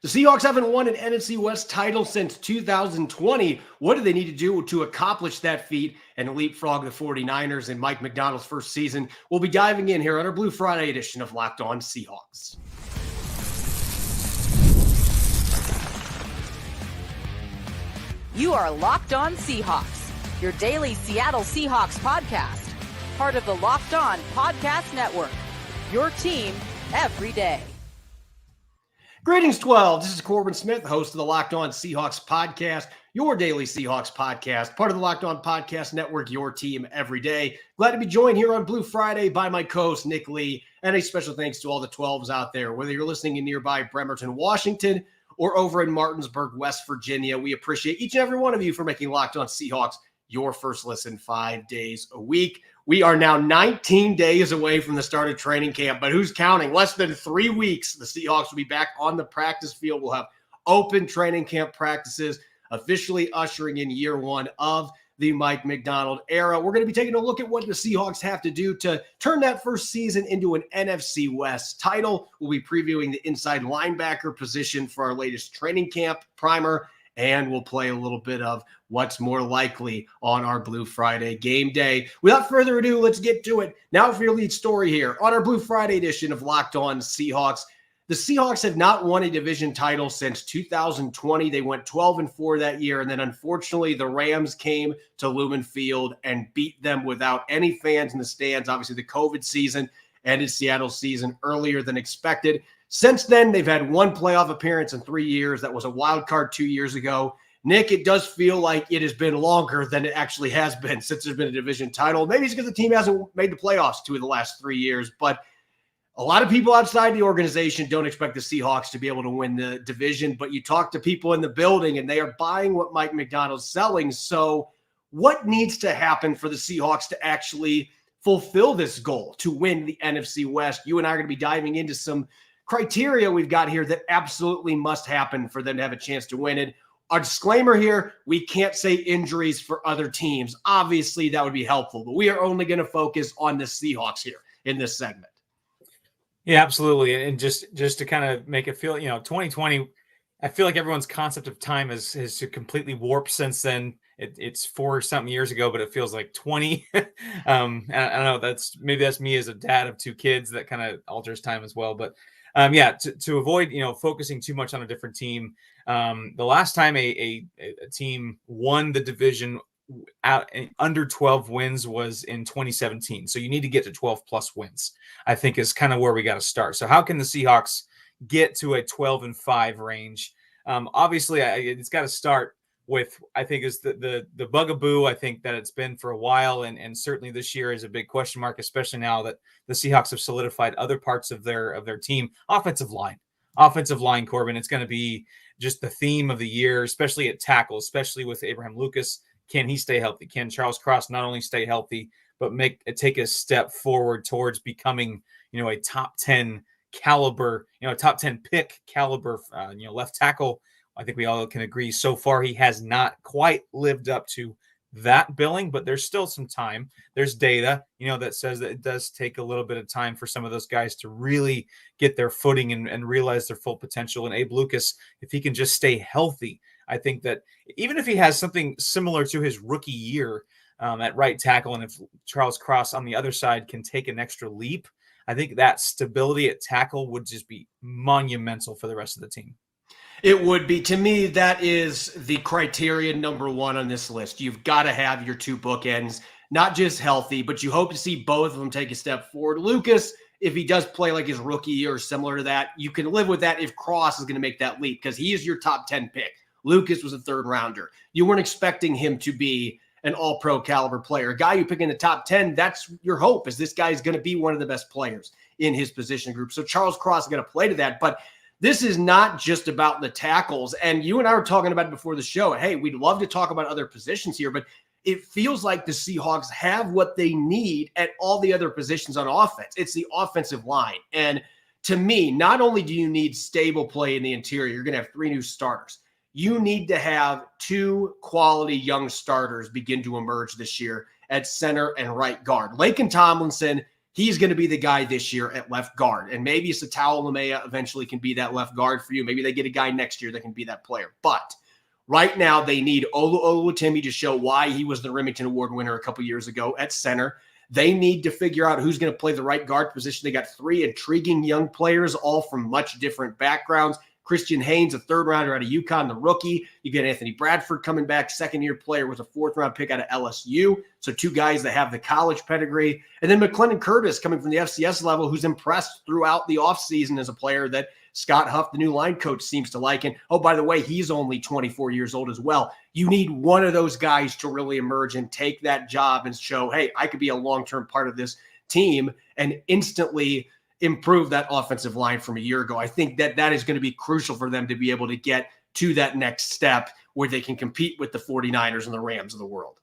The Seahawks haven't won an NFC West title since 2020. What do they need to do to accomplish that feat and leapfrog the 49ers in Mike Macdonald's first season? We'll be diving in here on our Blue Friday edition of Locked On Seahawks. You are Locked On Seahawks, your daily Seattle Seahawks podcast, part of the Locked On Podcast Network, your team every day. Greetings, 12. This is Corbin Smith, host of the Locked On Seahawks podcast, your daily Seahawks podcast, part of the Locked On Podcast Network, your team every day. Glad to be joined here on Blue Friday by my co-host, Nick Lee, and a special thanks to all the 12s out there, whether you're listening in nearby Bremerton, Washington, or over in Martinsburg, West Virginia. We appreciate each and every one of you for making Locked On Seahawks your first listen 5 days a week. We are now 19 days away from the start of training camp, but who's counting? Less than 3 weeks, the Seahawks will be back on the practice field. We'll have open training camp practices, officially ushering in year one of the Mike Macdonald era. We're going to be taking a look at what the Seahawks have to do to turn that first season into an NFC West title. We'll be previewing the inside linebacker position for our latest training camp primer, and we'll play a little bit of what's more likely on our Blue Friday game day. Without further ado, let's get to it. Now for your lead story here on our Blue Friday edition of Locked On Seahawks. The Seahawks have not won a division title since 2020. They went 12-4 that year, and then unfortunately the Rams came to Lumen Field and beat them without any fans in the stands. Obviously, the COVID season ended Seattle's season earlier than expected. Since then, they've had one playoff appearance in 3 years. That was a wild card 2 years ago. Nick, it does feel like it has been longer than it actually has been since there's been a division title. Maybe it's because the team hasn't made the playoffs 2 of the last 3 years, but a lot of people outside the organization don't expect the Seahawks to be able to win the division, but you talk to people in the building and they are buying what Mike Macdonald's selling. So what needs to happen for the Seahawks to actually fulfill this goal to win the NFC West? You and I are going to be diving into some criteria we've got here that absolutely must happen for them to have a chance to win it. Our disclaimer here, we can't say injuries for other teams. Obviously, that would be helpful, but we are only going to focus on the Seahawks here in this segment. Yeah, absolutely. And just to kind of make it feel, 2020, I feel like everyone's concept of time has completely warped since then. It's 4-something years ago, but it feels like 20. I don't know. That's me as a dad of 2 kids. That kind of alters time as well. But to avoid, focusing too much on a different team. The last time a team won the division out under 12 wins was in 2017. So you need to get to 12 plus wins, I think, is kind of where we got to start. So how can the Seahawks get to a 12-5 range? Obviously, it's got to start with, I think, is the bugaboo. I think that it's been for a while, and certainly this year is a big question mark, especially now that the Seahawks have solidified other parts of their team. Offensive line, Corbin. It's going to be just the theme of the year, especially at tackle, especially with Abraham Lucas. Can he stay healthy? Can Charles Cross not only stay healthy, but take a step forward towards becoming, a top 10 caliber, top 10 pick caliber, left tackle? I think we all can agree so far he has not quite lived up to that billing, but there's still some time. There's data, that says that it does take a little bit of time for some of those guys to really get their footing and realize their full potential. And Abe Lucas, if he can just stay healthy, I think that even if he has something similar to his rookie year at right tackle, and if Charles Cross on the other side can take an extra leap, I think that stability at tackle would just be monumental for the rest of the team. It would be. To me, that is the criteria number one on this list. You've got to have your 2 bookends, not just healthy, but you hope to see both of them take a step forward. Lucas, if he does play like his rookie year or similar to that, you can live with that if Cross is going to make that leap because he is your top 10 pick. Lucas was a 3rd rounder. You weren't expecting him to be an all-pro caliber player. A guy you pick in the top 10, that's your hope, is this guy is going to be one of the best players in his position group. So Charles Cross is going to play to that. But this is not just about the tackles. And you and I were talking about it before the show. Hey, we'd love to talk about other positions here, but it feels like the Seahawks have what they need at all the other positions on offense. It's the offensive line. And to me, not only do you need stable play in the interior, you're going to have 3 new starters. You need to have 2 quality young starters begin to emerge this year at center and right guard. Laken Tomlinson he's going to be the guy this year at left guard. And maybe Satao Lamea eventually can be that left guard for you. Maybe they get a guy next year that can be that player. But right now, they need Olu Oluwatimi to show why he was the Remington Award winner a couple years ago at center. They need to figure out who's going to play the right guard position. They got 3 intriguing young players, all from much different backgrounds. Christian Haynes, a third-rounder out of UConn, the rookie. You get Anthony Bradford coming back, second-year player, was a fourth-round pick out of LSU. So 2 guys that have the college pedigree. And then McClendon Curtis coming from the FCS level, who's impressed throughout the offseason as a player that Scott Huff, the new line coach, seems to like. And, oh, by the way, he's only 24 years old as well. You need one of those guys to really emerge and take that job and show, hey, I could be a long-term part of this team and instantly improve that offensive line from a year ago. I think that is going to be crucial for them to be able to get to that next step where they can compete with the 49ers and the Rams of the world.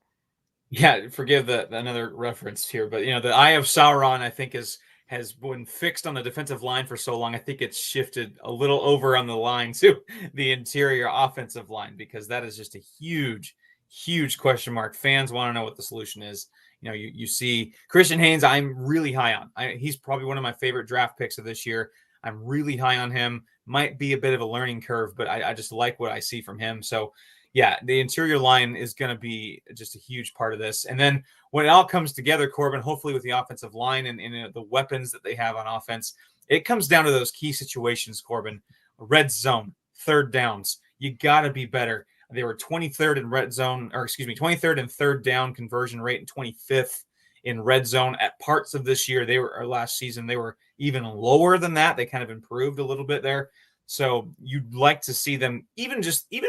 Yeah, forgive another reference here, but the Eye of Sauron, I think, has been fixed on the defensive line for so long. I think it's shifted a little over on the line to the interior offensive line, because that is just a huge, huge question mark. Fans want to know what the solution is. You see Christian Haynes, I'm really high on. He's probably one of my favorite draft picks of this year. I'm really high on him. Might be a bit of a learning curve, but I just like what I see from him. So, yeah, the interior line is going to be just a huge part of this. And then when it all comes together, Corbin, hopefully with the offensive line and the weapons that they have on offense, it comes down to those key situations, Corbin. Red zone, third downs. You got to be better. They were 23rd in red zone, 23rd in third down conversion rate and 25th in red zone at parts of this year. Last season, they were even lower than that. They kind of improved a little bit there. So you'd like to see them even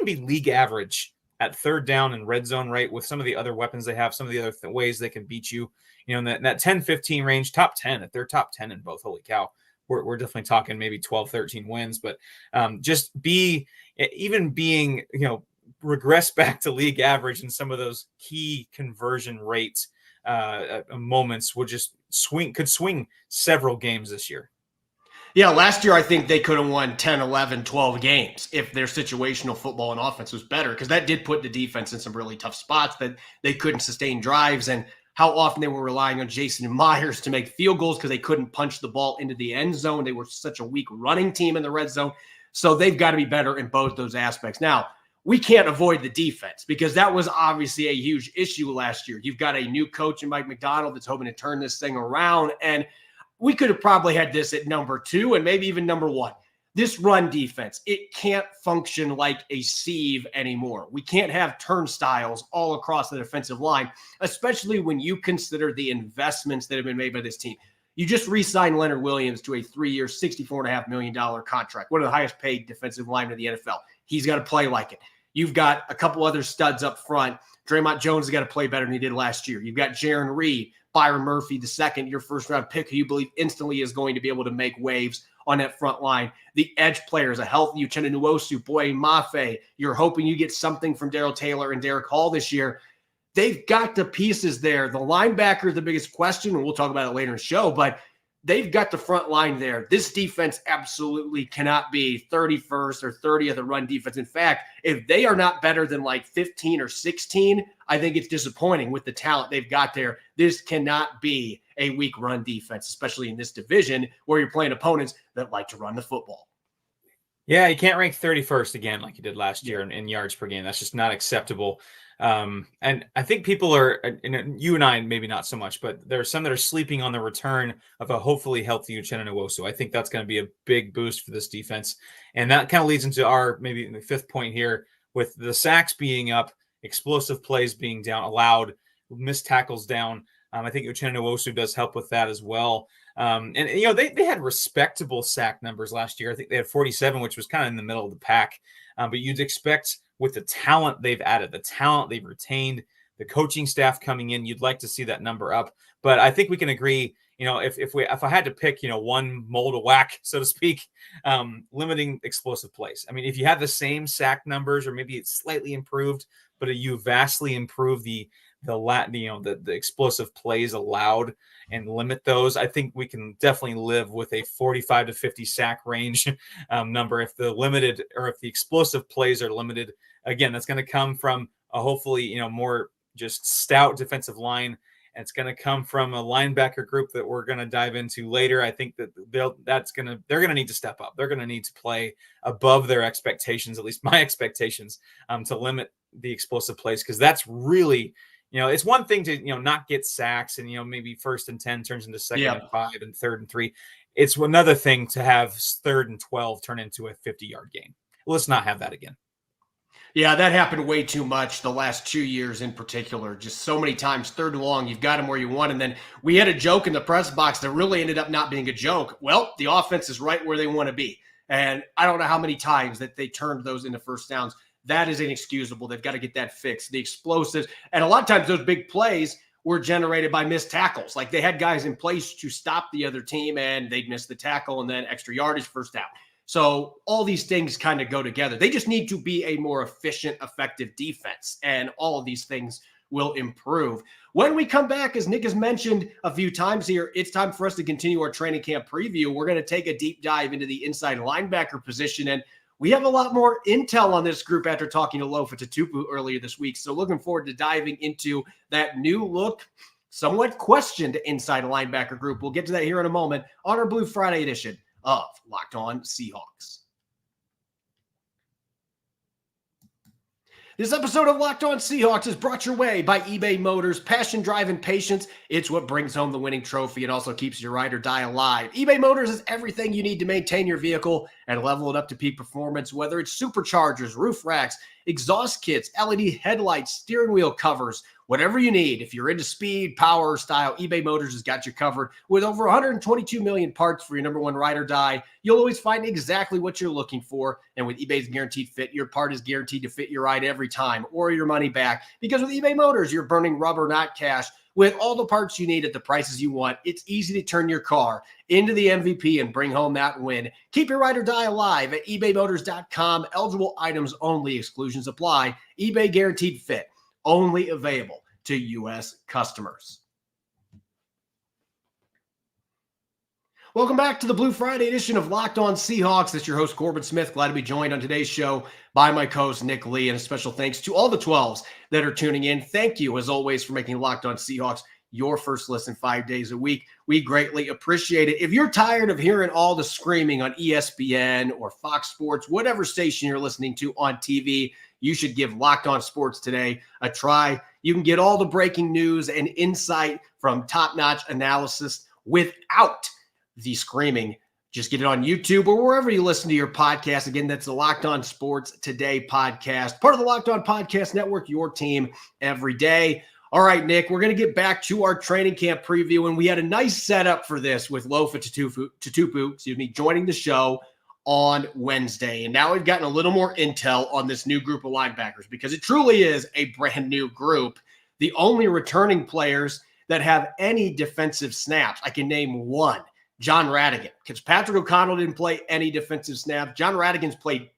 be league average at third down and red zone rate with some of the other weapons they have, some of the other ways they can beat you, in that 10-15 range, top 10. If they're top 10 in both, holy cow, we're definitely talking maybe 12-13 wins. But regress back to league average in some of those key conversion rates moments could swing several games this year. Yeah, last year I think they could have won 10, 11, 12 games if their situational football and offense was better, because that did put the defense in some really tough spots that they couldn't sustain drives, and how often they were relying on Jason Myers to make field goals because they couldn't punch the ball into the end zone. They were such a weak running team in the red zone. So they've got to be better in both those aspects. Now, we can't avoid the defense because that was obviously a huge issue last year. You've got a new coach in Mike Macdonald that's hoping to turn this thing around, and we could have probably had this at number 2 and maybe even number 1. This run defense, it can't function like a sieve anymore. We can't have turnstiles all across the defensive line, especially when you consider the investments that have been made by this team. You just re-signed Leonard Williams to a 3-year, $64.5 million contract, one of the highest paid defensive linemen in the NFL. He's got to play like it. You've got a couple other studs up front. Draymond Jones has got to play better than he did last year. You've got Jaron Reed, Byron Murphy, the second, your first-round pick, who you believe instantly is going to be able to make waves on that front line. The edge players, a healthy Uchenna Nwosu, Boye Mafe. You're hoping you get something from Darrell Taylor and Derek Hall this year. They've got the pieces there. The linebacker is the biggest question, and we'll talk about it later in the show, but they've got the front line there. This defense absolutely cannot be 31st or 30th of run defense. In fact, if they are not better than like 15 or 16, I think it's disappointing with the talent they've got there. This cannot be a weak run defense, especially in this division where you're playing opponents that like to run the football. Yeah, you can't rank 31st again like you did last year in yards per game. That's just not acceptable. And I think people are, you and I maybe not so much, but there are some that are sleeping on the return of a hopefully healthy Uchenna Nwosu. I think that's going to be a big boost for this defense. And that kind of leads into our maybe the 5th point here, with the sacks being up, explosive plays being down, allowed, missed tackles down. I think Uchenna Nwosu does help with that as well. And they had respectable sack numbers last year. I think they had 47, which was kind of in the middle of the pack. But you'd expect, with the talent they've added, the talent they've retained, the coaching staff coming in, you'd like to see that number up. But I think we can agree, if I had to pick, one mole to whack, so to speak, limiting explosive plays. I mean, if you have the same sack numbers, or maybe it's slightly improved, but you vastly improve the explosive plays allowed and limit those, I think we can definitely live with a 45 to 50 sack range number. If the explosive plays are limited, again, that's going to come from a hopefully, more just stout defensive line and it's going to come from a linebacker group that we're going to dive into later. I think that they're going to need to step up. They're going to need to play above their expectations, at least my expectations, to limit the explosive plays, because that's really, it's one thing to, not get sacks and, maybe 1st and 10 turns into 2nd and 5 and 3rd and 3. It's another thing to have 3rd and 12 turn into a 50-yard game. Let's not have that again. Yeah, that happened way too much the last 2 years in particular. Just so many times, 3rd and long, you've got them where you want. And then we had a joke in the press box that really ended up not being a joke. Well, the offense is right where they want to be. And I don't know how many times that they turned those into first downs. That is inexcusable. They've got to get that fixed. The explosives. And a lot of times those big plays were generated by missed tackles. Like they had guys in place to stop the other team and they'd miss the tackle and then extra yardage, first down. So all these things kind of go together. They just need to be a more efficient, effective defense, and all of these things will improve. When we come back, as Nick has mentioned a few times here, it's time for us to continue our training camp preview. We're going to take a deep dive into the inside linebacker position, and we have a lot more intel on this group after talking to Lofa Tatupu earlier this week. So looking forward to diving into that new look, somewhat questioned inside linebacker group. We'll get to that here in a moment on our Blue Friday edition of Locked On Seahawks. This episode of Locked On Seahawks is brought your way by eBay Motors. Passion, drive, and patience. It's what brings home the winning trophy and also keeps your ride or die alive. eBay Motors is everything you need to maintain your vehicle and level it up to peak performance, whether it's superchargers, roof racks, exhaust kits, LED headlights, steering wheel covers, whatever you need. If you're into speed, power, or style, eBay Motors has got you covered. With over 122 million parts for your number one ride or die, you'll always find exactly what you're looking for. And with eBay's Guaranteed Fit, your part is guaranteed to fit your ride every time or your money back. Because with eBay Motors, you're burning rubber, not cash. With all the parts you need at the prices you want, it's easy to turn your car into the MVP and bring home that win. Keep your ride or die alive at ebaymotors.com. Eligible items only. Exclusions apply. eBay Guaranteed Fit. Only available to U.S. customers. Welcome back to the Blue Friday edition of Locked On Seahawks. It's your host, Corbin Smith. Glad to be joined on today's show by my co-host, Nick Lee. And a special thanks to all the 12s that are tuning in. Thank you, as always, for making Locked On Seahawks your first listen 5 days a week. We greatly appreciate it. If you're tired of hearing all the screaming on ESPN or Fox Sports, whatever station you're listening to on TV, you should give Locked On Sports Today a try. You can get all the breaking news and insight from top-notch analysis without the screaming. Just get it on YouTube or wherever you listen to your podcast. Again, that's the Locked On Sports Today podcast, part of the Locked On Podcast Network, your team every day. All right, Nick, we're going to get back to our training camp preview, and we had a nice setup for this with Lofa Tatupu, joining the show on Wednesday. And now we've gotten a little more intel on this new group of linebackers because it truly is a brand new group. The only returning players that have any defensive snaps, I can name one, John Radigan, because Patrick O'Connell didn't play any defensive snaps. John Radigan's played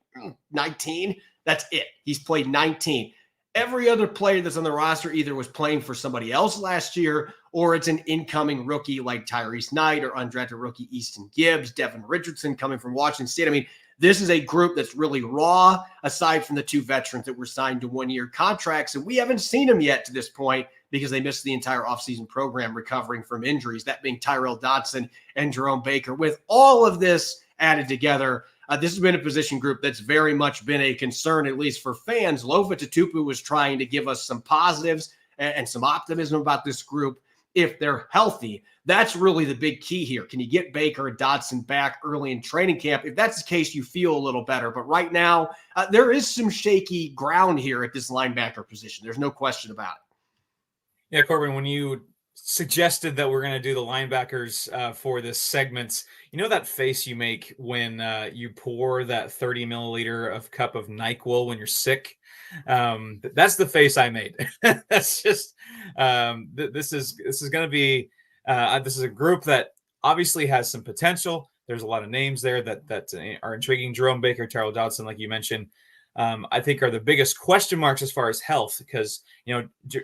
19. That's it. He's played 19. Every other player that's on the roster either was playing for somebody else last year or it's an incoming rookie like Tyrese Knight or undrafted rookie Easton Gibbs, Devin Richardson coming from Washington State. I mean, this is a group that's really raw, aside from the two veterans that were signed to one-year contracts, and we haven't seen them yet to this point because they missed the entire offseason program recovering from injuries, that being Tyrell Dodson and Jerome Baker. With all of this added together, this has been a position group that's very much been a concern, at least for fans. Lofa Tatupu was trying to give us some positives and some optimism about this group if they're healthy. That's really the big key here. Can you get Baker and Dodson back early in training camp? If that's the case, you feel a little better. But right now, there is some shaky ground here at this linebacker position. There's no question about it. Yeah, Corbin, when you suggested that we're going to do the linebackers for this segment, you know that face you make when you pour that 30 milliliter of cup of NyQuil when you're sick? That's the face I made. That's just this is going to be this is a group that obviously has some potential. There's a lot of names there that are intriguing. Jerome Baker, Tyrell Dodson, like you mentioned, I think are the biggest question marks as far as health, because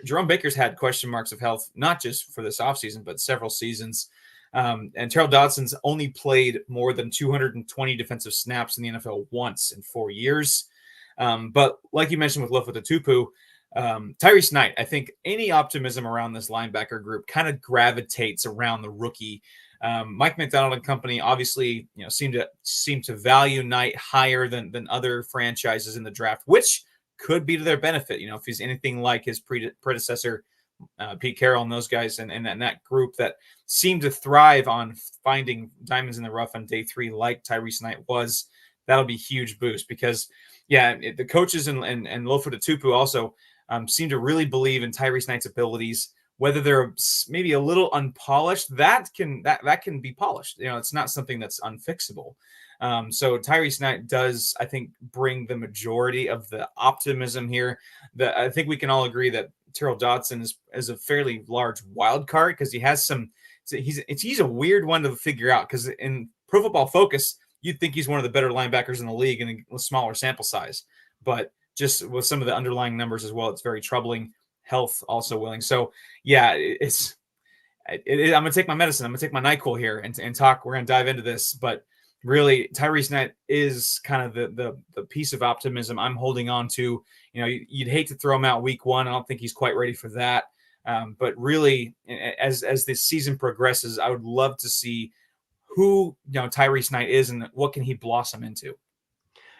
Jerome Baker's had question marks of health not just for this offseason but several seasons. And Tyrell Dodson's only played more than 220 defensive snaps in the NFL once in 4 years. But like you mentioned with Lofa Tatupu, Tyrese Knight, I think any optimism around this linebacker group kind of gravitates around the rookie. Mike Macdonald and company obviously, seem to value Knight higher than other franchises in the draft, which could be to their benefit. If he's anything like his predecessor, Pete Carroll and those guys and that group that seem to thrive on finding diamonds in the rough on day 3, like Tyrese Knight was, that'll be a huge boost because, the coaches and Lofa Tupu also seem to really believe in Tyrese Knight's abilities. Whether they're maybe a little unpolished, that can be polished. It's not something that's unfixable. So Tyrese Knight does, I think, bring the majority of the optimism here. That I think we can all agree that Terrell Dodson is a fairly large wild card because he has some. He's a weird one to figure out because in Pro Football Focus, you'd think he's one of the better linebackers in the league in a smaller sample size, but just with some of the underlying numbers as well, it's very troubling. Health also willing. So I'm going to take my medicine. I'm going to take my NyQuil here and talk. We're going to dive into this, but really Tyrese Knight is kind of the piece of optimism I'm holding on to. You'd hate to throw him out week 1. I don't think he's quite ready for that. But really as this season progresses, I would love to see who, Tyrese Knight is and what can he blossom into.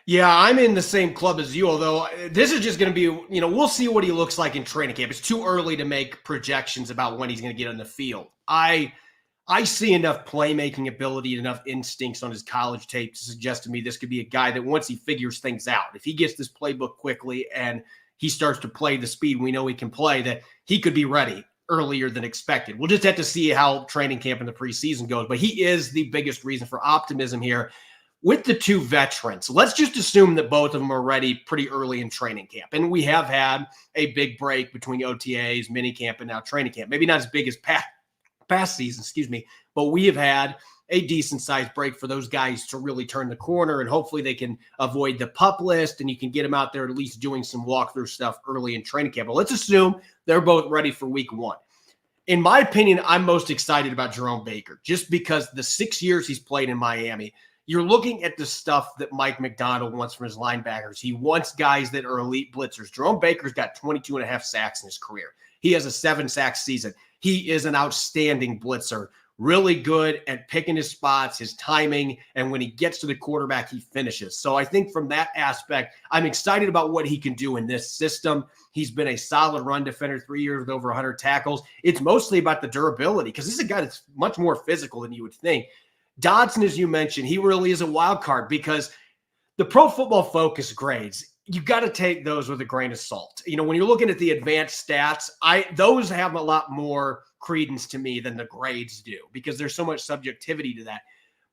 Yeah, I'm in the same club as you, although this is just going to be, we'll see what he looks like in training camp. It's too early to make projections about when he's going to get on the field. I see enough playmaking ability and enough instincts on his college tape to suggest to me this could be a guy that once he figures things out, if he gets this playbook quickly and he starts to play the speed we know he can play, that he could be ready earlier than expected. We'll just have to see how training camp in the preseason goes, but he is the biggest reason for optimism here. With the 2 veterans, let's just assume that both of them are ready pretty early in training camp. And we have had a big break between OTAs, minicamp, and now training camp. Maybe not as big as past season, but we have had a decent-sized break for those guys to really turn the corner, and hopefully they can avoid the PUP list, and you can get them out there at least doing some walkthrough stuff early in training camp. But let's assume they're both ready for week 1. In my opinion, I'm most excited about Jerome Baker, just because the 6 years he's played in Miami, you're looking at the stuff that Mike Macdonald wants from his linebackers. He wants guys that are elite blitzers. Jerome Baker's got 22 and a half sacks in his career. He has a 7-sack season. He is an outstanding blitzer, really good at picking his spots, his timing, and when he gets to the quarterback, he finishes. So I think from that aspect, I'm excited about what he can do in this system. He's been a solid run defender, 3 years with over 100 tackles. It's mostly about the durability because this is a guy that's much more physical than you would think. Dodson, as you mentioned, he really is a wild card because the Pro Football Focus grades, you got to take those with a grain of salt. When you're looking at the advanced stats, those have a lot more credence to me than the grades do because there's so much subjectivity to that.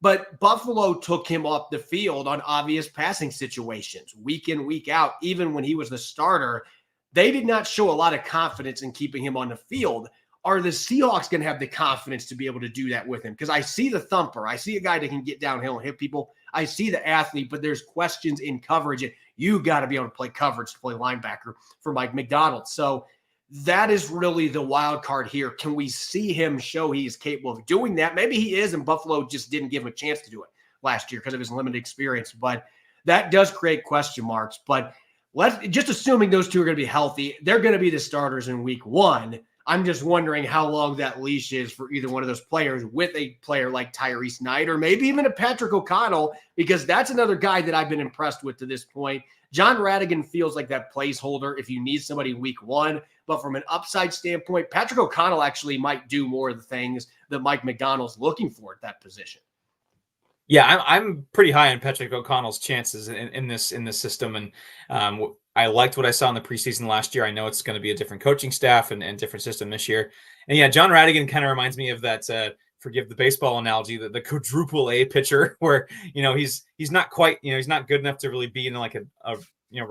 But Buffalo took him off the field on obvious passing situations week in, week out. Even when he was the starter, they did not show a lot of confidence in keeping him on the field. Are the Seahawks going to have the confidence to be able to do that with him? Because I see the thumper. I see a guy that can get downhill and hit people. I see the athlete, but there's questions in coverage. You got to be able to play coverage to play linebacker for Mike Macdonald. So that is really the wild card here. Can we see him show he is capable of doing that? Maybe he is, and Buffalo just didn't give him a chance to do it last year because of his limited experience. But that does create question marks. But just assuming those two are going to be healthy, they're going to be the starters in week 1. I'm just wondering how long that leash is for either one of those players with a player like Tyrese Knight or maybe even a Patrick O'Connell, because that's another guy that I've been impressed with to this point. John Radigan feels like that placeholder if you need somebody in week 1. But from an upside standpoint, Patrick O'Connell actually might do more of the things that Mike Macdonald's looking for at that position. Yeah, I'm pretty high on Patrick O'Connell's chances in this system. And I liked what I saw in the preseason last year. I know it's going to be a different coaching staff and different system this year. And yeah, John Radigan kind of reminds me of that, forgive the baseball analogy, the quadruple A pitcher where, he's not quite, he's not good enough to really be in like a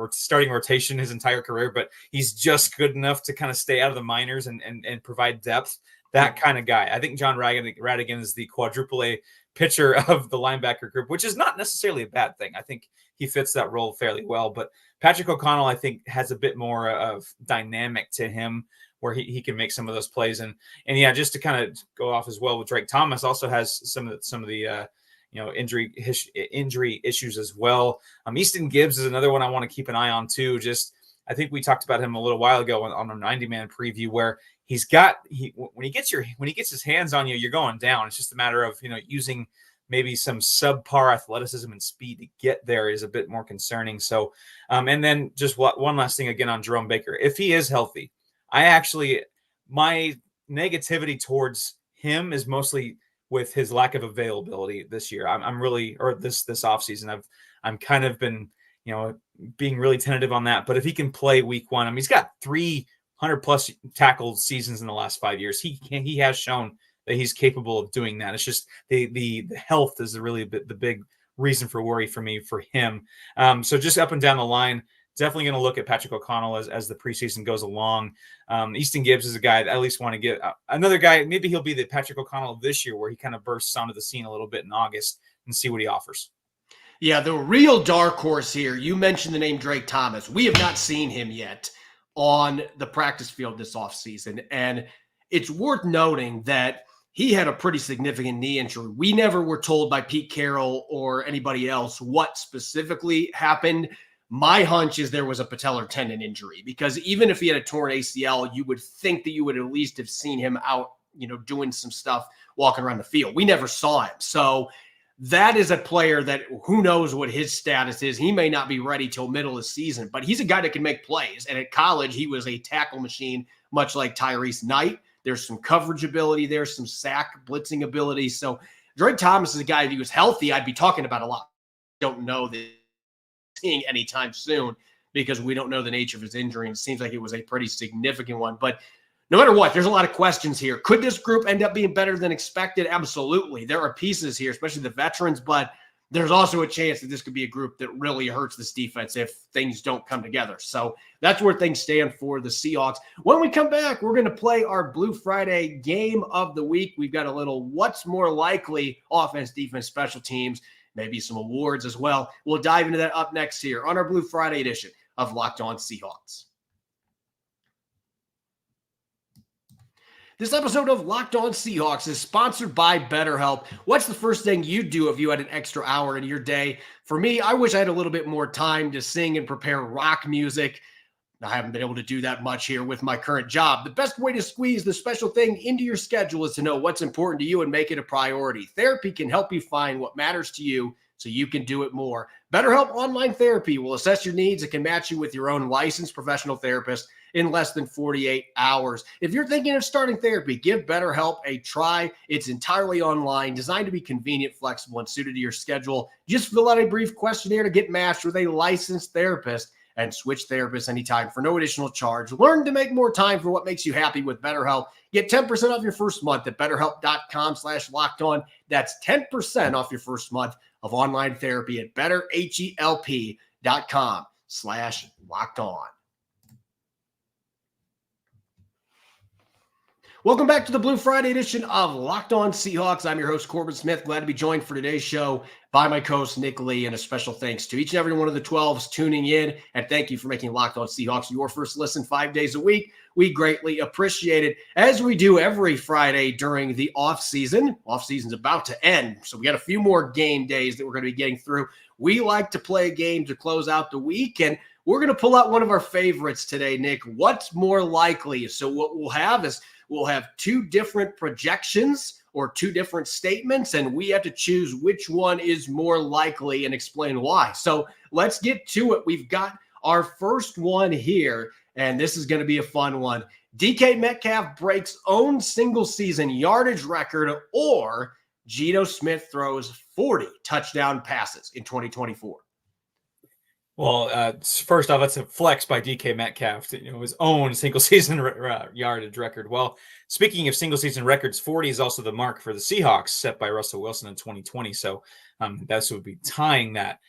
starting rotation his entire career, but he's just good enough to kind of stay out of the minors and provide depth. That kind of guy. I think John Radigan is the quadruple A pitcher of the linebacker group, which is not necessarily a bad thing. I think he fits that role fairly well, but Patrick O'Connell, I think, has a bit more of dynamic to him where he can make some of those plays. And yeah, just to kind of go off as well with Drake Thomas also has some of the injury issues as well. Easton Gibbs is another one I want to keep an eye on too. Just I think we talked about him a little while ago on a 90-man preview, where when he gets his hands on you, you're going down. It's just a matter of, using maybe some subpar athleticism and speed to get there is a bit more concerning. So, and then just one last thing again on Jerome Baker. If he is healthy, my negativity towards him is mostly with his lack of availability this year. I'm really, or this offseason, I'm kind of been, being really tentative on that. But if he can play week one, he's got 300 plus tackle seasons in the last 5 years. He has shown that he's capable of doing that. It's just the health is really the big reason for worry for me for him. So just up and down the line, definitely going to look at Patrick O'Connell as the preseason goes along. Easton Gibbs is a guy that I at least want to get another guy. Maybe he'll be the Patrick O'Connell of this year, where he kind of bursts onto the scene a little bit in August and see what he offers. Yeah, the real dark horse here, you mentioned the name Drake Thomas. We have not seen him yet on the practice field this offseason. And it's worth noting that he had a pretty significant knee injury. We never were told by Pete Carroll or anybody else what specifically happened. My hunch is there was a patellar tendon injury, because even if he had a torn ACL, you would think that you would at least have seen him out, doing some stuff, walking around the field. We never saw him. So that is a player that who knows what his status is. He may not be ready till middle of the season, but he's a guy that can make plays. And at college, he was a tackle machine, much like Tyrese Knight. There's some coverage ability. There's some sack blitzing ability. So Drake Thomas is a guy, if he was healthy, I'd be talking about a lot. Don't know that seeing anytime soon, because we don't know the nature of his injury. And it seems like it was a pretty significant one. But no matter what, there's a lot of questions here. Could this group end up being better than expected? Absolutely. There are pieces here, especially the veterans, but there's also a chance that this could be a group that really hurts this defense if things don't come together. So that's where things stand for the Seahawks. When we come back, we're going to play our Blue Friday game of the week. We've got a little what's more likely offense, defense, special teams, maybe some awards as well. We'll dive into that up next here on our Blue Friday edition of Locked On Seahawks. This episode of Locked On Seahawks is sponsored by BetterHelp. What's the first thing you'd do if you had an extra hour in your day? For me, I wish I had a little bit more time to sing and prepare rock music. I haven't been able to do that much here with my current job. The best way to squeeze the special thing into your schedule is to know what's important to you and make it a priority. Therapy can help you find what matters to you so you can do it more. BetterHelp Online Therapy will assess your needs and can match you with your own licensed professional therapist in less than 48 hours. If you're thinking of starting therapy, give BetterHelp a try. It's entirely online, designed to be convenient, flexible, and suited to your schedule. Just fill out a brief questionnaire to get matched with a licensed therapist and switch therapists anytime for no additional charge. Learn to make more time for what makes you happy with BetterHelp. Get 10% off your first month at betterhelp.com/lockedon. That's 10% off your first month of online therapy at betterhelp.com/lockedon. Welcome back to the Blue Friday edition of Locked On Seahawks. I'm your host, Corbin Smith. Glad to be joined for today's show by my co-host, Nick Lee, and a special thanks to each and every one of the 12s tuning in. And thank you for making Locked On Seahawks your first listen 5 days a week. We greatly appreciate it, as we do every Friday during the off-season. Off-season's about to end, so we got a few more game days that we're going to be getting through. We like to play a game to close out the week, and we're going to pull out one of our favorites today, Nick. What's more likely? So what we'll have is we'll have two different projections or two different statements, and we have to choose which one is more likely and explain why. So let's get to it. We've got our first one here, and this is going to be a fun one. DK Metcalf breaks own single-season yardage record, or Geno Smith throws 40 touchdown passes in 2024. Well, first off, that's a flex by DK Metcalf to, his own single-season yardage record. Well, speaking of single-season records, 40 is also the mark for the Seahawks set by Russell Wilson in 2020. So that would be tying that.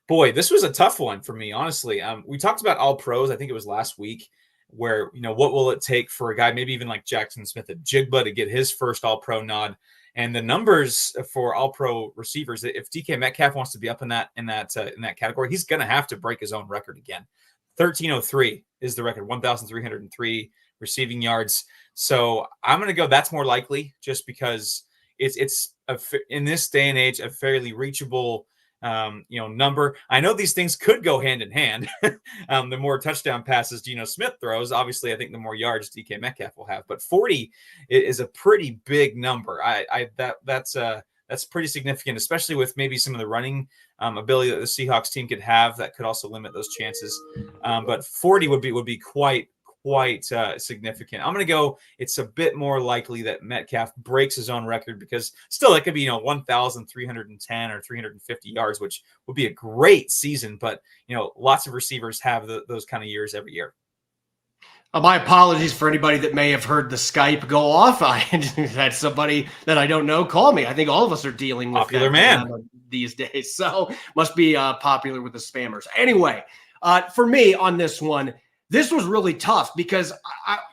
Boy, this was a tough one for me, honestly. We talked about All-Pros, I think it was last week, where, what will it take for a guy, maybe even like Jackson Smith-Njigba, to get his first All-Pro nod. And the numbers for All-Pro receivers, if DK Metcalf wants to be up in that category, he's going to have to break his own record again. 1,303 is the record, 1,303 receiving yards. So I'm going to go that's more likely, just because it's in this day and age a fairly reachable number. I know these things could go hand in hand. The more touchdown passes Geno Smith throws, obviously, I think the more yards DK Metcalf will have. But 40 is a pretty big number. That's pretty significant, especially with maybe some of the running ability that the Seahawks team could have. That could also limit those chances. But 40 would be quite significant. I'm going to go. It's a bit more likely that Metcalf breaks his own record, because still it could be 1,310 or 350 yards, which would be a great season. But lots of receivers have those kind of years every year. My apologies for anybody that may have heard the Skype go off. I had somebody that I don't know call me. I think all of us are dealing with popular man these days, so must be popular with the spammers. Anyway, for me on this one, this was really tough, because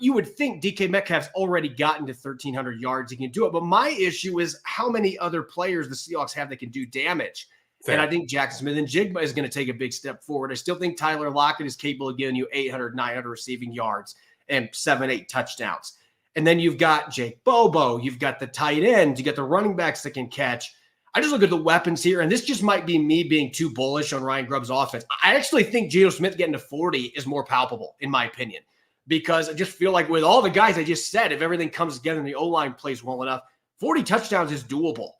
you would think DK Metcalf's already gotten to 1,300 yards. He can do it. But my issue is how many other players the Seahawks have that can do damage. Fair. And I think Jackson Smith and Jigba is going to take a big step forward. I still think Tyler Lockett is capable of giving you 800, 900 receiving yards and 7-8 touchdowns. And then you've got Jake Bobo. You've got the tight end. You got the running backs that can catch. I just look at the weapons here, and this just might be me being too bullish on Ryan Grubb's offense. I actually think Geno Smith getting to 40 is more palpable, in my opinion, because I just feel like with all the guys I just said, if everything comes together and the O-line plays well enough, 40 touchdowns is doable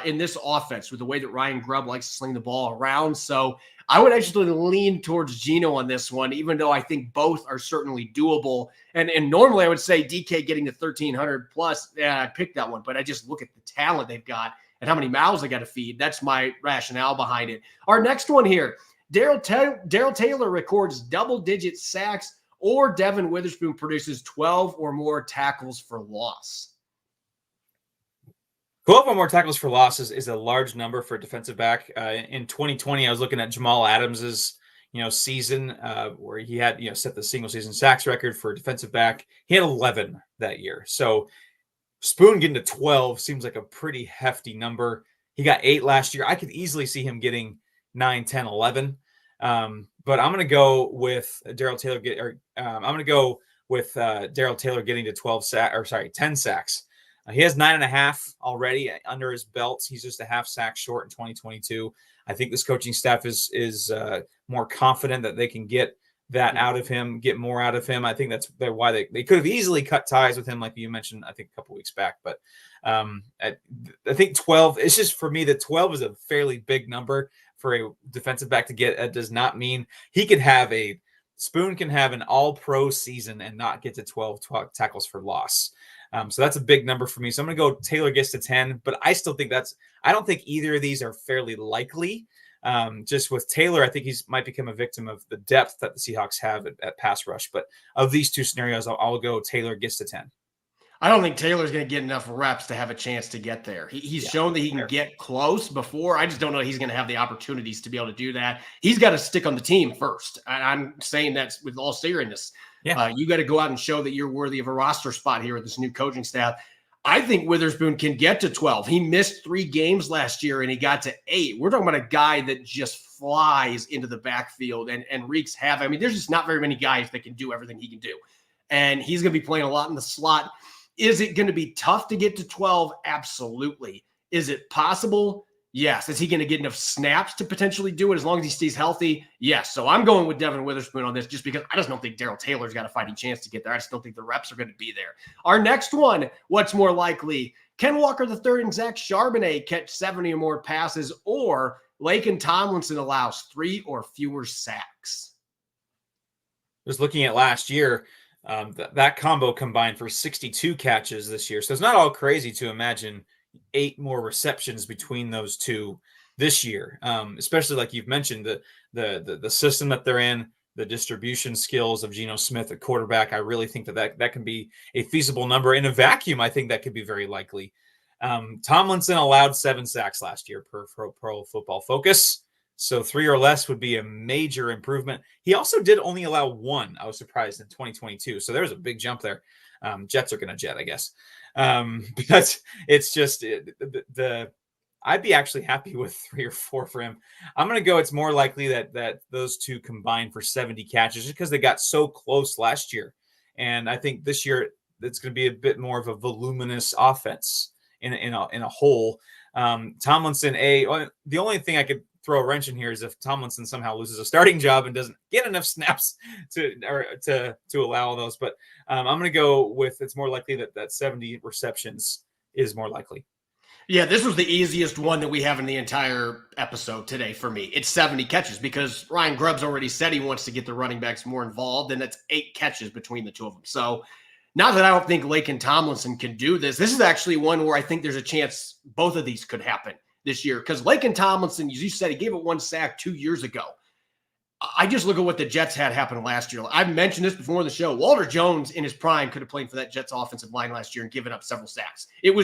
in this offense with the way that Ryan Grubb likes to sling the ball around. So I would actually lean towards Geno on this one, even though I think both are certainly doable. And normally I would say DK getting to 1,300 plus, I picked that one, but I just look at the talent they've got and how many mouths they got to feed. That's my rationale behind it. Our next one here, Darrell Taylor records double-digit sacks, or Devin Witherspoon produces 12 or more tackles for loss. 12 or more tackles for loss is a large number for a defensive back. In 2020, I was looking at Jamal Adams's season where he had set the single season sacks record for a defensive back. He had 11 that year. So Spoon getting to 12 seems like a pretty hefty number. He got 8 last year. I could easily see him getting 9, 10, 11. But I'm going to go with Darrell Taylor. I'm going to go with Darrell Taylor getting to 10 sacks. He has 9.5 already under his belt. He's just a half sack short in 2022. I think this coaching staff is more confident that they can get that out of him, get more out of him. I think that's why they could have easily cut ties with him, like you mentioned, I think a couple weeks back. But I think 12, it's just for me that 12 is a fairly big number for a defensive back to get. That does not mean Spoon can have an all-pro season and not get to 12 tackles for loss. So that's a big number for me. So I'm going to go Taylor gets to 10, but I still think I don't think either of these are fairly likely. Just with Taylor, I think he might become a victim of the depth that the Seahawks have at pass rush. But of these two scenarios, I'll go Taylor gets to 10. I don't think Taylor's going to get enough reps to have a chance to get there. He's shown that he can get close before. I just don't know he's going to have the opportunities to be able to do that. He's got to stick on the team first. And I'm saying that with all seriousness. Yeah. You got to go out and show that you're worthy of a roster spot here with this new coaching staff. I think Witherspoon can get to 12. He missed 3 games last year and he got to 8. We're talking about a guy that just flies into the backfield and wreaks havoc. I mean, there's just not very many guys that can do everything he can do. And he's going to be playing a lot in the slot. Is it going to be tough to get to 12? Absolutely. Is it possible? Yes. Is he going to get enough snaps to potentially do it as long as he stays healthy? Yes. So I'm going with Devin Witherspoon on this just because I just don't think Darrell Taylor's got a fighting chance to get there. I just don't think the reps are going to be there. Our next one, what's more likely? Ken Walker III and Zach Charbonnet catch 70 or more passes, or Laken Tomlinson allows 3 or fewer sacks. Just looking at last year, that combo combined for 62 catches this year. So it's not all crazy to imagine 8 more receptions between those two this year, especially like you've mentioned, the system that they're in, the distribution skills of Geno Smith at quarterback. I really think that can be a feasible number. In a vacuum, I think that could be very likely. Tomlinson allowed 7 sacks last year per Pro Football Focus. So 3 or less would be a major improvement. He also did only allow 1. I was surprised in 2022. So there's a big jump there. Jets are going to jet, I guess. But it's just I'd be actually happy with 3 or 4 for him. I'm going to go. It's more likely that those two combine for 70 catches just because they got so close last year. And I think this year it's going to be a bit more of a voluminous offense in a whole. Tomlinson, the only thing I could throw a wrench in here is if Tomlinson somehow loses a starting job and doesn't get enough snaps to allow those. But I'm going to go with it's more likely that 70 receptions is more likely. Yeah, this was the easiest one that we have in the entire episode today for me. It's 70 catches because Ryan Grubbs already said he wants to get the running backs more involved, and that's 8 catches between the two of them. So not that I don't think Laken Tomlinson can do this. This is actually one where I think there's a chance both of these could happen this year because Laken Tomlinson, as you said, he gave it 1 sack 2 years ago. I just look at what the Jets had happen last year. I've mentioned this before in the show. Walter Jones in his prime could have played for that Jets offensive line last year and given up several sacks. It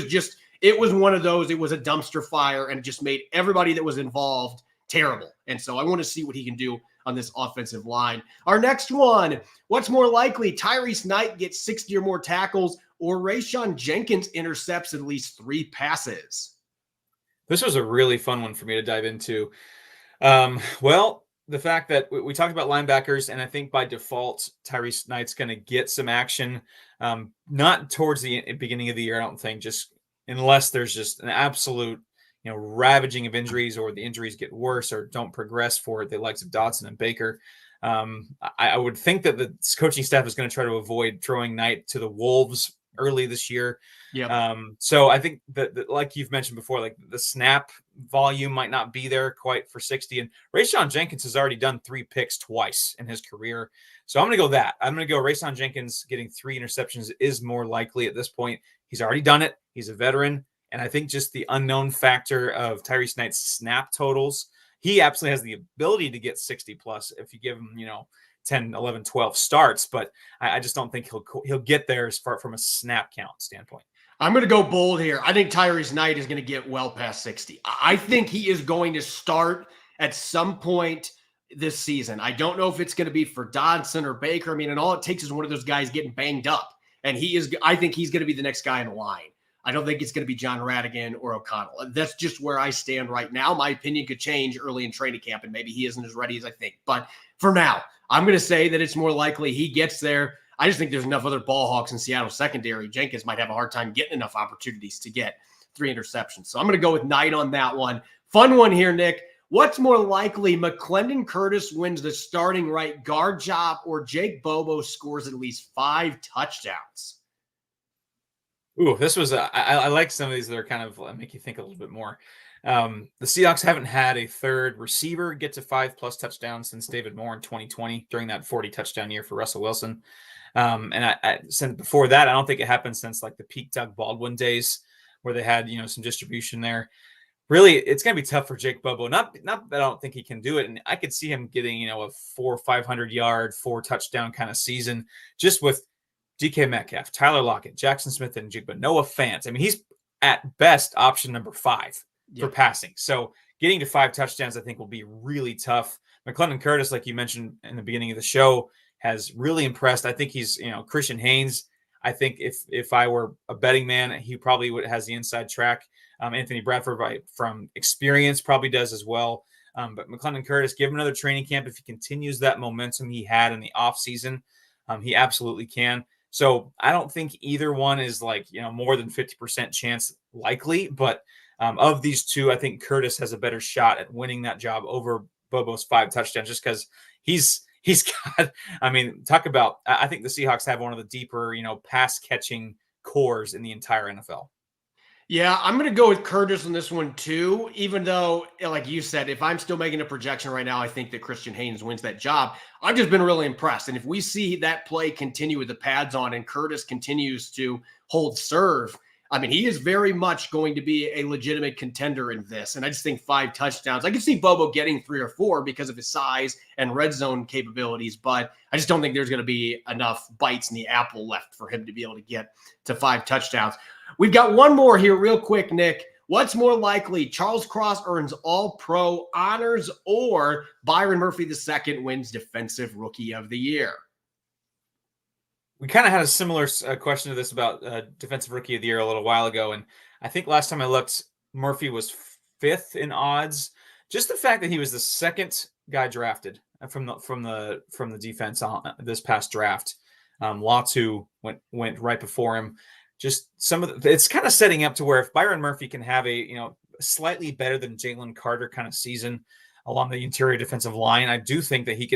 was one of those, it was a dumpster fire, and it just made everybody that was involved terrible. And so I want to see what he can do on this offensive line. Our next one, what's more likely? Tyrese Knight gets 60 or more tackles, or Rayshawn Jenkins intercepts at least 3 passes? This was a really fun one for me to dive into. The fact that we talked about linebackers, and I think by default, Tyrese Knight's going to get some action, not towards the beginning of the year, I don't think, just unless there's just an absolute, ravaging of injuries or the injuries get worse or don't progress for the likes of Dotson and Baker. I would think that the coaching staff is going to try to avoid throwing Knight to the Wolves early this year. Yeah. So I think that, like you've mentioned before, like the snap volume might not be there quite for 60. And Rayshawn Jenkins has already done 3 picks twice in his career. So I'm going to go that. I'm going to go Rayshawn Jenkins getting 3 interceptions is more likely at this point. He's already done it. He's a veteran. And I think just the unknown factor of Tyrese Knight's snap totals, he absolutely has the ability to get 60 plus if you give him, 10, 11, 12 starts. But I just don't think he'll get there as far from a snap count standpoint. I'm going to go bold here. I think Tyrese Knight is going to get well past 60. I think he is going to start at some point this season. I don't know if it's going to be for Dodson or Baker. I mean, and all it takes is one of those guys getting banged up. And I think he's going to be the next guy in line. I don't think it's going to be John Radigan or O'Connell. That's just where I stand right now. My opinion could change early in training camp, and maybe he isn't as ready as I think. But for now, I'm going to say that it's more likely he gets there. I just think there's enough other ball hawks in Seattle secondary. Jenkins might have a hard time getting enough opportunities to get 3 interceptions. So I'm going to go with Knight on that one. Fun one here, Nick. What's more likely? McClendon Curtis wins the starting right guard job, or Jake Bobo scores at least 5 touchdowns? Ooh, this was I like some of these that are kind of make you think a little bit more. The Seahawks haven't had a third receiver get to 5+ touchdowns since David Moore in 2020 during that 40 touchdown year for Russell Wilson. And I said before that, I don't think it happened since like the peak Doug Baldwin days where they had, some distribution there. Really, it's going to be tough for Jake Bobo. Not that I don't think he can do it. And I could see him getting, a 400 or 500 yard, 4 touchdown kind of season just with DK Metcalf, Tyler Lockett, Jackson Smith, and Jigba. Noah Fant. I mean, he's at best option number 5 for passing. So getting to 5 touchdowns, I think, will be really tough. McClendon Curtis, like you mentioned in the beginning of the show, has really impressed. I think he's, Christian Haynes. I think if I were a betting man, he probably has the inside track. Anthony Bradford, from experience, probably does as well. But McClendon Curtis, give him another training camp. If he continues that momentum he had in the offseason, he absolutely can. So I don't think either one is more than 50% chance likely. But of these two, I think Curtis has a better shot at winning that job over Bobo's 5 touchdowns just because he's got, talk about, I think the Seahawks have one of the deeper, pass catching cores in the entire NFL. Yeah, I'm going to go with Curtis on this one too, even though, like you said, if I'm still making a projection right now, I think that Christian Haynes wins that job. I've just been really impressed. And if we see that play continue with the pads on and Curtis continues to hold serve, he is very much going to be a legitimate contender in this. And I just think 5 touchdowns. I can see Bobo getting 3 or 4 because of his size and red zone capabilities, but I just don't think there's going to be enough bites in the apple left for him to be able to get to 5 touchdowns. We've got one more here real quick, Nick. What's more likely? Charles Cross earns All-Pro honors, or Byron Murphy II wins Defensive Rookie of the Year? We kind of had a similar question to this about Defensive Rookie of the Year a little while ago. And I think last time I looked, Murphy was 5th in odds. Just the fact that he was the 2nd guy drafted from the defense on this past draft. Latu went right before him. Just it's kind of setting up to where if Byron Murphy can have a, slightly better than Jalen Carter kind of season, along the interior defensive line. I do think that he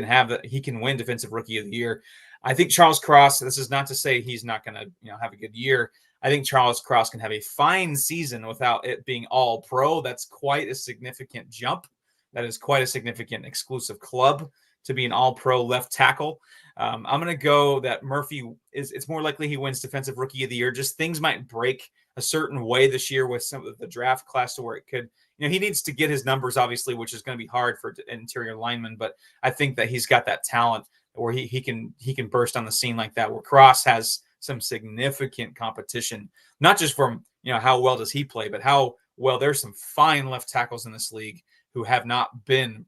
can win Defensive Rookie of the Year. I think Charles Cross, this is not to say he's not going to have a good year. I think Charles Cross can have a fine season without it being all pro. That's quite a significant jump. That is quite a significant exclusive club to be an all pro left tackle. I'm going to go that Murphy it's more likely he wins Defensive Rookie of the Year. Just things might break a certain way this year with some of the draft class to where it could, he needs to get his numbers, obviously, which is going to be hard for interior linemen. But I think that he's got that talent where he can burst on the scene like that, where Cross has some significant competition, not just from, how well does he play, but how well there's some fine left tackles in this league who have not been,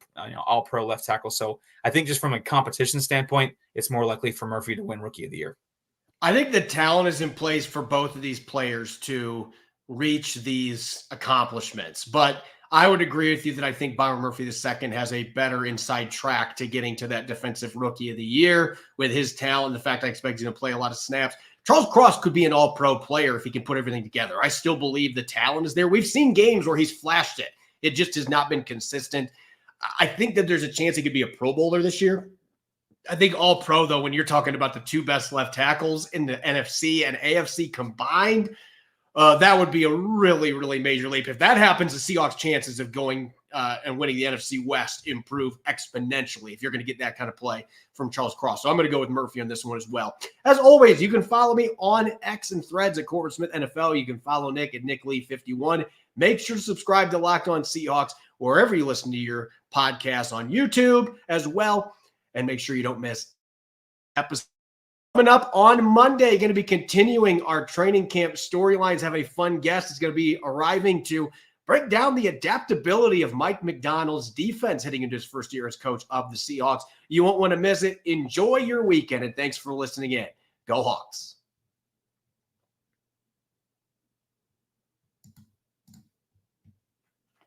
all pro left tackles. So I think just from a competition standpoint, it's more likely for Murphy to win Rookie of the Year. I think the talent is in place for both of these players to reach these accomplishments, but I would agree with you that I think Byron Murphy II has a better inside track to getting to that Defensive Rookie of the Year with his talent. The fact I expect him to play a lot of snaps. Charles Cross could be an all-pro player if he can put everything together. I still believe the talent is there. We've seen games where he's flashed it. It just has not been consistent. I think that there's a chance he could be a Pro Bowler this year. I think all pro, though, when you're talking about the two best left tackles in the NFC and AFC combined, that would be a really, really major leap. If that happens, the Seahawks' chances of going and winning the NFC West improve exponentially if you're going to get that kind of play from Charles Cross. So I'm going to go with Murphy on this one as well. As always, you can follow me on X and Threads at Corbin Smith NFL. You can follow Nick at NickLee51. Make sure to subscribe to Locked On Seahawks wherever you listen to your podcasts on YouTube as well. And make sure you don't miss episode. Coming up on Monday, going to be continuing our training camp storylines. Have a fun guest. It's going to be arriving to break down the adaptability of Mike Macdonald's defense heading into his first year as coach of the Seahawks. You won't want to miss it. Enjoy your weekend, and thanks for listening in. Go Hawks.